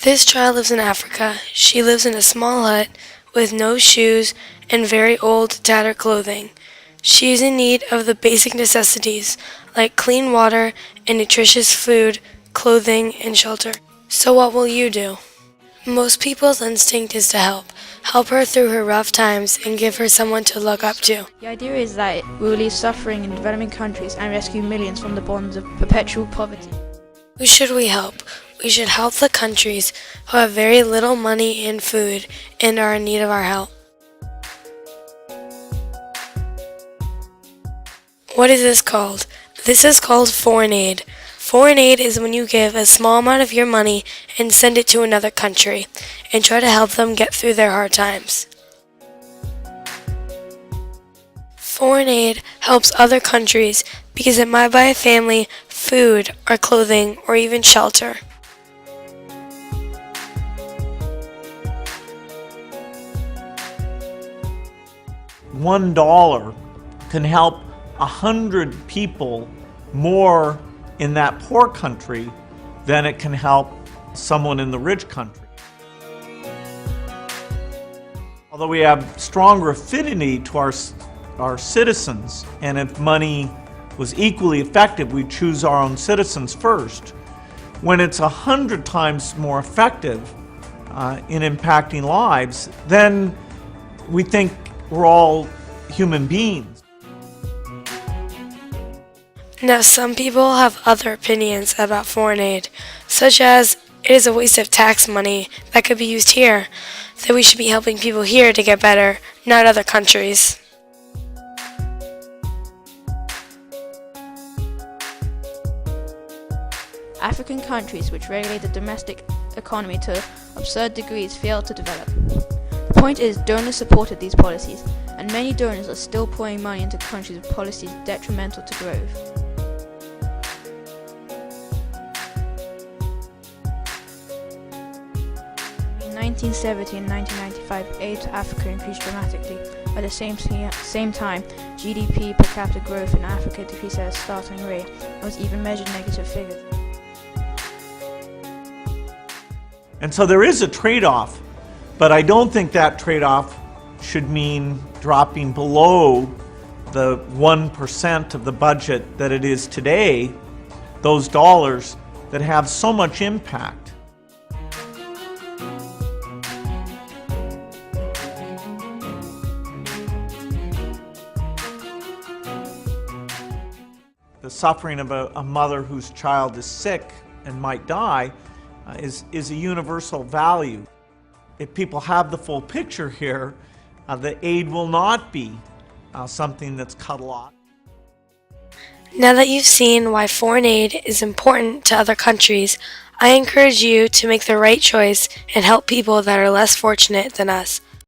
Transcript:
This child lives in Africa. She lives in a small hut with no shoes and very old, tattered clothing. She is in need of the basic necessities like clean water and nutritious food, clothing, and shelter. So what will you do? Most people's instinct is to help. Help her through her rough times and give her someone to look up to. The idea is that we will relieve suffering in developing countries and rescue millions from the bonds of perpetual poverty. Who should we help? We should help the countries who have very little money and food and are in need of our help. What is this called? This is called foreign aid. Foreign aid is when you give a small amount of your money and send it to another country and try to help them get through their hard times. Foreign aid helps other countries because it might buy a family food or clothing or even shelter. $1 can help 100 people more in that poor country than it can help someone in the rich country. Although we have stronger affinity to our citizens, and if money was equally effective, we'd choose our own citizens first. When it's 100 times more effective in impacting lives, then we think we're all human beings. Now, some people have other opinions about foreign aid, such as it is a waste of tax money that could be used here, that we should be helping people here to get better, not other countries. African countries which regulate the domestic economy to absurd degrees fail to develop. The point is, donors supported these policies, and many donors are still pouring money into countries with policies detrimental to growth. In 1970 and 1995, aid to Africa increased dramatically. At the same time, GDP per capita growth in Africa decreased at a startling rate and was even measured negative figures. And so there is a trade-off, but I don't think that trade-off should mean dropping below the 1% of the budget that it is today, those dollars that have so much impact. The suffering of a mother whose child is sick and might die is a universal value. If people have the full picture here, the aid will not be something that's cut a lot. Now that you've seen why foreign aid is important to other countries, I encourage you to make the right choice and help people that are less fortunate than us.